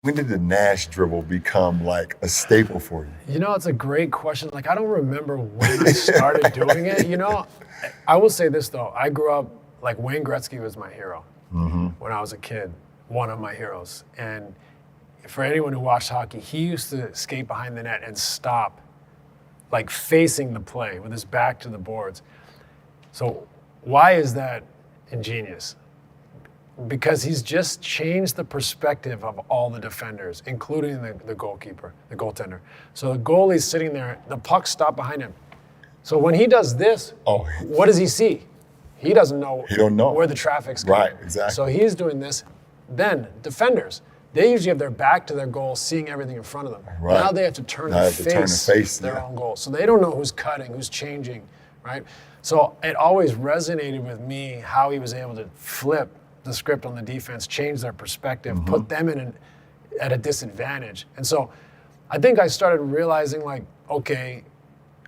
When did the Nash dribble become like a staple for you? You know, it's a great question. Like, I don't remember when I started doing it. You know, I will say this though. I grew up, like, Wayne Gretzky was my hero when I was a kid, one of my heroes. And for anyone who watched hockey, he used to skate behind the net and stop, like facing the play with his back to the boards. So why is that ingenious? Because he's just changed the perspective of all the defenders, including the goalkeeper, the goaltender. So the goalie's sitting there, the puck stopped behind him. So when he does this, what does he see? He doesn't know, where the traffic's going. Right, exactly. So he's doing this. Then defenders, they usually have their back to their goal, seeing everything in front of them. Right. Now they have to turn and face their own goal. So they don't know who's cutting, who's changing, right? So it always resonated with me how he was able to flip the script on the defense, change their perspective, put them at a disadvantage. And so I think I started realizing, like, okay,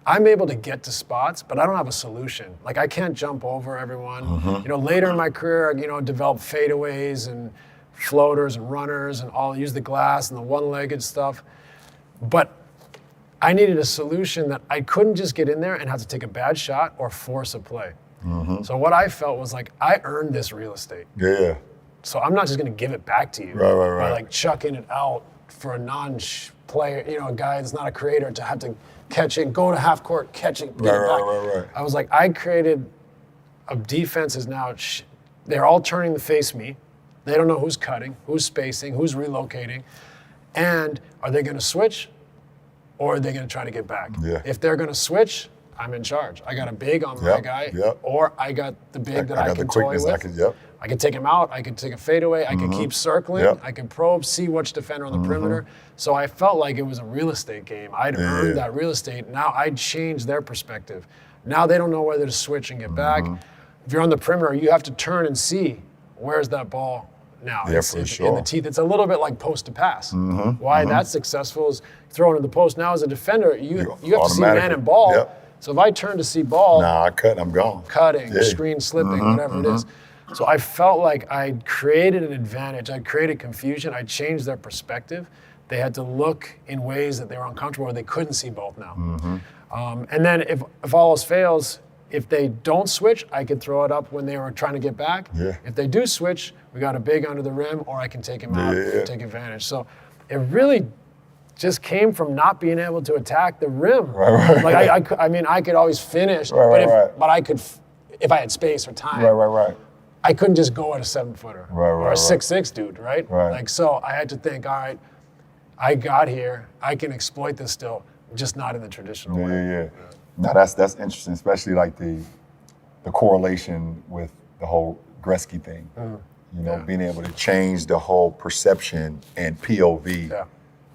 I'm able to get to spots, but I don't have a solution. Like, I can't jump over everyone. You know, later in my career, you know, developed fadeaways and floaters and runners and use the glass and the one-legged stuff. But I needed a solution that I couldn't just get in there and have to take a bad shot or force a play. So what I felt was like, I earned this real estate. Yeah. So I'm not just going to give it back to you by like chucking it out for a non-player, you know, a guy that's not a creator to have to catch it, go to half court, catch it, get it back. I was like, I created a defense is now, they're all turning to face me. They don't know who's cutting, who's spacing, who's relocating. And are they going to switch or are they going to try to get back? If they're going to switch, I'm in charge. I got a big on my guy, or I got the big that I can toy with. I can take him out. I can take a fadeaway. I can keep circling. I can probe, see which defender on the perimeter. So I felt like it was a real estate game. I'd earned that real estate. Now I'd change their perspective. Now they don't know whether to switch and get back. If you're on the perimeter, you have to turn and see where's that ball now. In the teeth. It's a little bit like post to pass. Why that's successful is throwing in the post. Now as a defender, you have to see man and ball. So if I turn to see ball, I cut, I'm gone. Cutting, screen slipping, whatever it is. So I felt like I created an advantage. I created confusion. I changed their perspective. They had to look in ways that they were uncomfortable or they couldn't see both now. And then if all else fails, if they don't switch, I could throw it up when they were trying to get back. If they do switch, we got a big under the rim, or I can take him out and take advantage. So it really just came from not being able to attack the rim. Like I mean, I could always finish, but I could, if I had space or time. I couldn't just go at a 7-footer or a 6'6" dude, right? Like, so I had to think, all right, I got here, I can exploit this still, just not in the traditional way. Now that's interesting, especially like the correlation with the whole Gretzky thing. You know, being able to change the whole perception and POV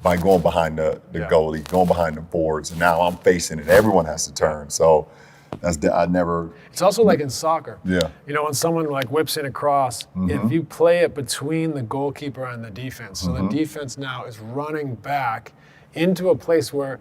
by going behind the goalie, going behind the boards, and now I'm facing it. Everyone has to turn. So I never. It's also like in soccer. You know, when someone like whips in a cross, if you play it between the goalkeeper and the defense, so the defense now is running back into a place where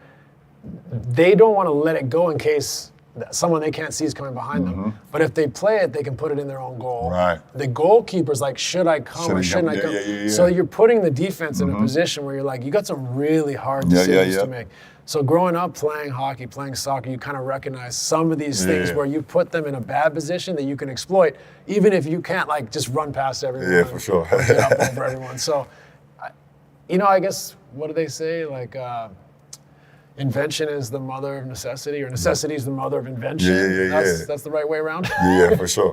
they don't want to let it go in case someone they can't see is coming behind them. But if they play it, they can put it in their own goal. The goalkeeper's like, should I come or shouldn't I come? So you're putting the defense in a position where you're like, you got some really hard decisions to make. So growing up playing hockey, playing soccer, you kind of recognize some of these things where you put them in a bad position that you can exploit, even if you can't like just run past everyone. For sure. Get up over everyone. So, you know, I guess, what do they say? Like, invention is the mother of necessity, or necessity is the mother of invention. That's the right way around. For sure.